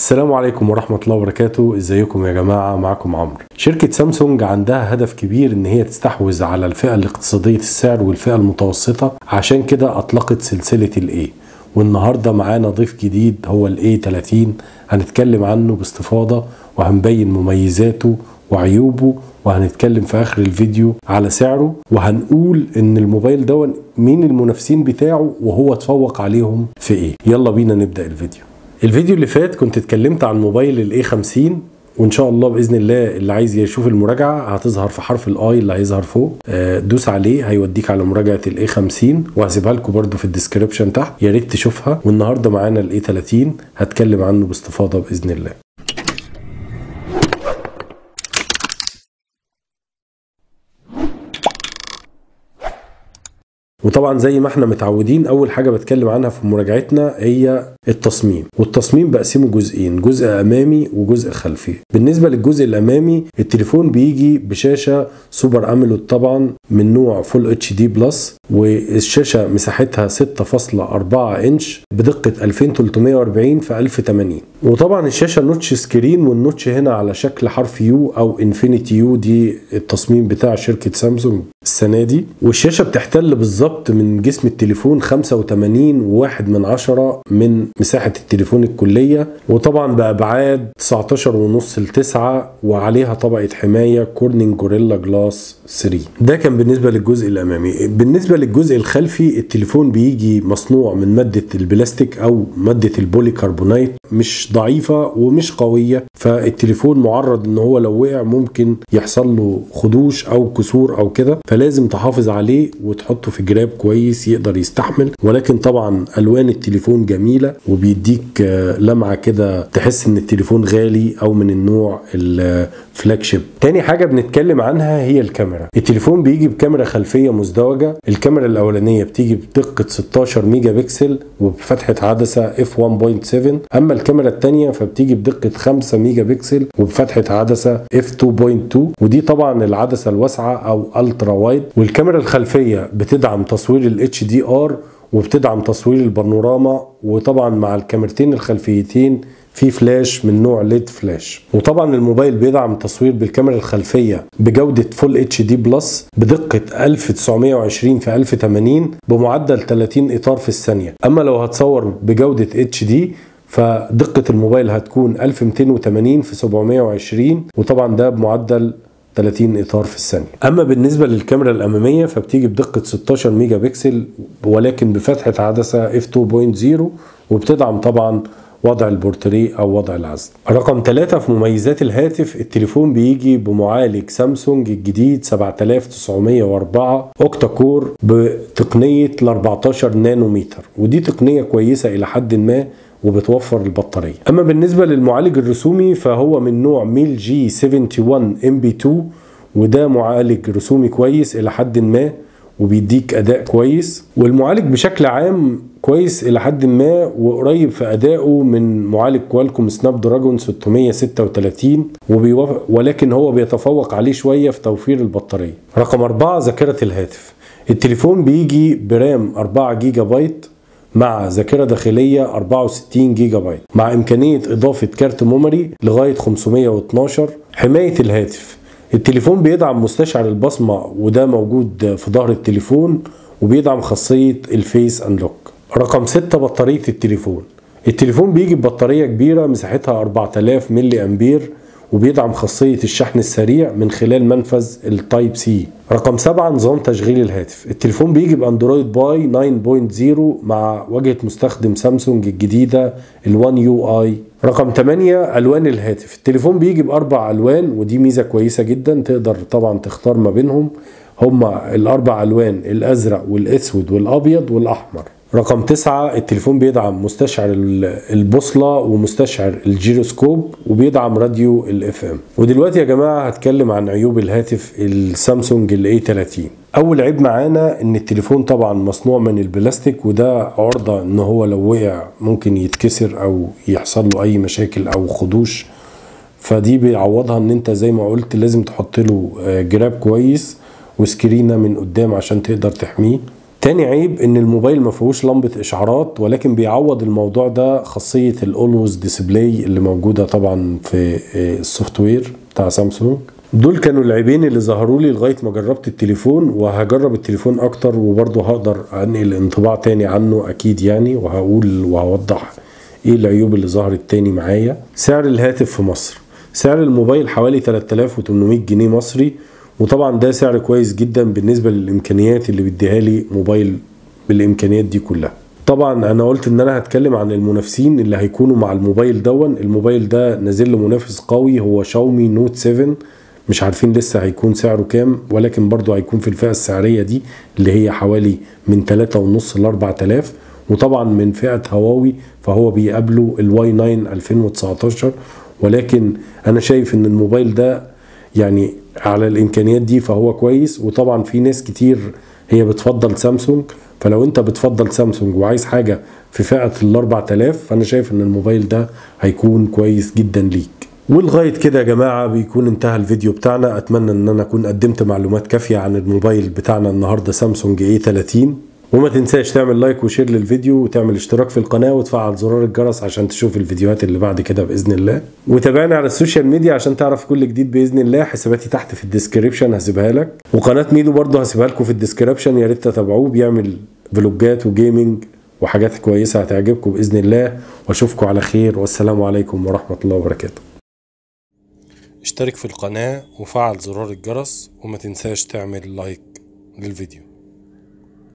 السلام عليكم ورحمة الله وبركاته. ازيكم يا جماعة؟ معكم عمرو. شركة سامسونج عندها هدف كبير ان هي تستحوذ على الفئة الاقتصادية السعر والفئة المتوسطة، عشان كده اطلقت سلسلة الاي. والنهاردة معانا ضيف جديد هو الاي 30، هنتكلم عنه باستفاضة وهنبين مميزاته وعيوبه، وهنتكلم في اخر الفيديو على سعره، وهنقول ان الموبايل ده مين المنافسين بتاعه وهو اتفوق عليهم في ايه. يلا بينا نبدأ الفيديو. الفيديو اللي فات كنت اتكلمت عن موبايل الاي 50، وان شاء الله باذن الله اللي عايز يشوف المراجعه هتظهر في حرف الاي اللي هيظهر فوق، دوس عليه هيوديك على مراجعه الاي 50، وهسيبها لكم برده في الديسكريبشن تحت، يا ريت تشوفها. والنهارده معانا الاي 30 هتكلم عنه باستفاضه باذن الله. وطبعا زي ما احنا متعودين اول حاجه بتكلم عنها في مراجعتنا هي التصميم، والتصميم بقسمه جزئين، جزء امامي وجزء خلفي. بالنسبه للجزء الامامي التليفون بيجي بشاشه سوبر اموليد طبعا من نوع فول اتش دي بلس، والشاشه مساحتها 6.4 انش بدقه 2340 في 1080. وطبعا الشاشه نوتش سكرين، والنوتش هنا على شكل حرف يو او انفينيتي يو، دي التصميم بتاع شركه سامسونج السنه دي. والشاشه بتحتل بالظبط من جسم التليفون 85.1 من مساحه التليفون الكليه، وطبعا بابعاد 19.5 ل9، وعليها طبقه حمايه كورنينج جوريلا جلاس 3. ده كان بالنسبه للجزء الامامي. بالنسبه للجزء الخلفي التليفون بيجي مصنوع من ماده البلاستيك او ماده البولي كربونايت، مش ضعيفه ومش قويه، فالتليفون معرض ان هو لو وقع ممكن يحصل له خدوش او كسور او كده، فلازم تحافظ عليه وتحطه في جراب كويس يقدر يستحمل. ولكن طبعا الوان التليفون جميله وبيديك لمعه كده تحس ان التليفون غالي او من النوع الفلاج شيب. تاني حاجه بنتكلم عنها هي الكاميرا. التليفون بيجي بكاميرا خلفيه مزدوجه. الكاميرا الاولانيه بتيجي بدقه 16 ميجا بكسل وبفتحه عدسه اف 1.7، اما الكاميرا الثانيه فبتيجي بدقه 5 ميجا بكسل وبفتحه عدسه اف 2.2، ودي طبعا العدسه الواسعه او الترا وايد. والكاميرا الخلفيه بتدعم تصوير الاتش دي ار وبتدعم تصوير البانوراما، وطبعا مع الكاميرتين الخلفيتين في فلاش من نوع ليد فلاش. وطبعا الموبايل بيدعم التصوير بالكاميرا الخلفيه بجوده فول اتش دي بلس بدقه 1920 في 1080 بمعدل 30 اطار في الثانيه. اما لو هتصور بجوده اتش دي فدقه الموبايل هتكون 1280 في 720، وطبعا ده بمعدل 30 اطار في الثانيه. اما بالنسبه للكاميرا الاماميه فبتيجي بدقه 16 ميجا بكسل ولكن بفتحه عدسه اف 2.0، وبتدعم طبعا وضع البورتريه او وضع العزل. رقم 3 في مميزات الهاتف، التليفون بيجي بمعالج سامسونج الجديد 7904 اوكتا كور بتقنيه ال 14 نانومتر، ودي تقنيه كويسه الى حد ما وبتوفر البطاريه. اما بالنسبه للمعالج الرسومي فهو من نوع ميل جي 71 ام بي 2، وده معالج رسومي كويس الى حد ما وبيديك اداء كويس. والمعالج بشكل عام كويس الى حد ما وقريب في ادائه من معالج كوالكوم سناب دراجون 636، ولكن هو بيتفوق عليه شويه في توفير البطاريه. رقم 4 ذاكره الهاتف. التليفون بيجي برام 4 جيجا بايت مع ذاكرة داخلية 64 جيجا بايت مع إمكانية إضافة كارت ميموري لغاية 512. حماية الهاتف، التليفون بيدعم مستشعر البصمة وده موجود في ظهر التليفون، وبيدعم خاصية الفيس أنلوك. رقم 6 بطارية التليفون. التليفون بيجي ببطارية كبيرة مساحتها 4000 ملي أمبير وبيدعم خاصية الشحن السريع من خلال منفذ التايب سي. رقم 7 نظام تشغيل الهاتف. التليفون بيجي باندرويد باي 9.0 مع واجهة مستخدم سامسونج الجديدة ال1 يو اي. رقم 8 الوان الهاتف. التليفون بيجي باربع الوان ودي ميزة كويسة جدا، تقدر طبعا تختار ما بينهم، هما الاربع الوان الازرق والاسود والابيض والاحمر. رقم 9 التليفون بيدعم مستشعر البوصلة ومستشعر الجيروسكوب وبيدعم راديو الاف ام. ودلوقتي يا جماعة هتكلم عن عيوب الهاتف السامسونج الاي 30. اول عيب معانا ان التليفون طبعا مصنوع من البلاستيك، وده عرضة ان هو لو وقع ممكن يتكسر او يحصل له اي مشاكل او خدوش، فدي بيعوضها ان انت زي ما قلت لازم تحط له جراب كويس وسكرينة من قدام عشان تقدر تحميه. تاني عيب ان الموبايل ما فيهوش لمبة اشعارات، ولكن بيعوض الموضوع ده خاصية الاولويز ديسبلاي اللي موجودة طبعا في السوفت وير بتاع سامسونج. دول كانوا العيبين اللي ظهروا لي لغاية ما جربت التليفون، وهجرب التليفون اكتر وبرضه هقدر انقل انطباع تاني عنه اكيد يعني، وهقول وهوضح ايه العيوب اللي ظهرت تاني معايا. سعر الهاتف في مصر، سعر الموبايل حوالي 3800 جنيه مصري، وطبعا ده سعر كويس جدا بالنسبة للامكانيات اللي بيديها لي موبايل بالامكانيات دي كلها. طبعا انا قلت ان انا هتكلم عن المنافسين اللي هيكونوا مع الموبايل دون. الموبايل ده نازل له منافس قوي هو شاومي نوت 7، مش عارفين لسه هيكون سعره كام، ولكن برضو هيكون في الفئة السعرية دي اللي هي حوالي من 3.5 ل 4000. وطبعا من فئة هواوي فهو بيقابله الواي 9 2019، ولكن انا شايف ان الموبايل ده يعني على الامكانيات دي فهو كويس. وطبعا في ناس كتير هي بتفضل سامسونج، فلو انت بتفضل سامسونج وعايز حاجة في فئة ال 4000 فانا شايف ان الموبايل ده هيكون كويس جدا ليك. ولغاية كده يا جماعة بيكون انتهى الفيديو بتاعنا. اتمنى ان انا اكون قدمت معلومات كافية عن الموبايل بتاعنا النهاردة سامسونج A30. وما تنساش تعمل لايك وشير للفيديو، وتعمل اشتراك في القناة، وتفعل زرار الجرس عشان تشوف الفيديوهات اللي بعد كده بإذن الله. وتابعنا على السوشيال ميديا عشان تعرف كل جديد بإذن الله. حساباتي تحت في الديسكريبشن هسيبها لك، وقناة ميدو برضه هسيبها لكم في الديسكريبشن، يا ريت تتابعوه، بيعمل فلوجات وجيمنج وحاجات كويسة هتعجبكم بإذن الله. واشوفكم على خير، والسلام عليكم ورحمة الله وبركاته. اشترك في القناة وفعل زرار الجرس، وما تنساش تعمل لايك للفيديو.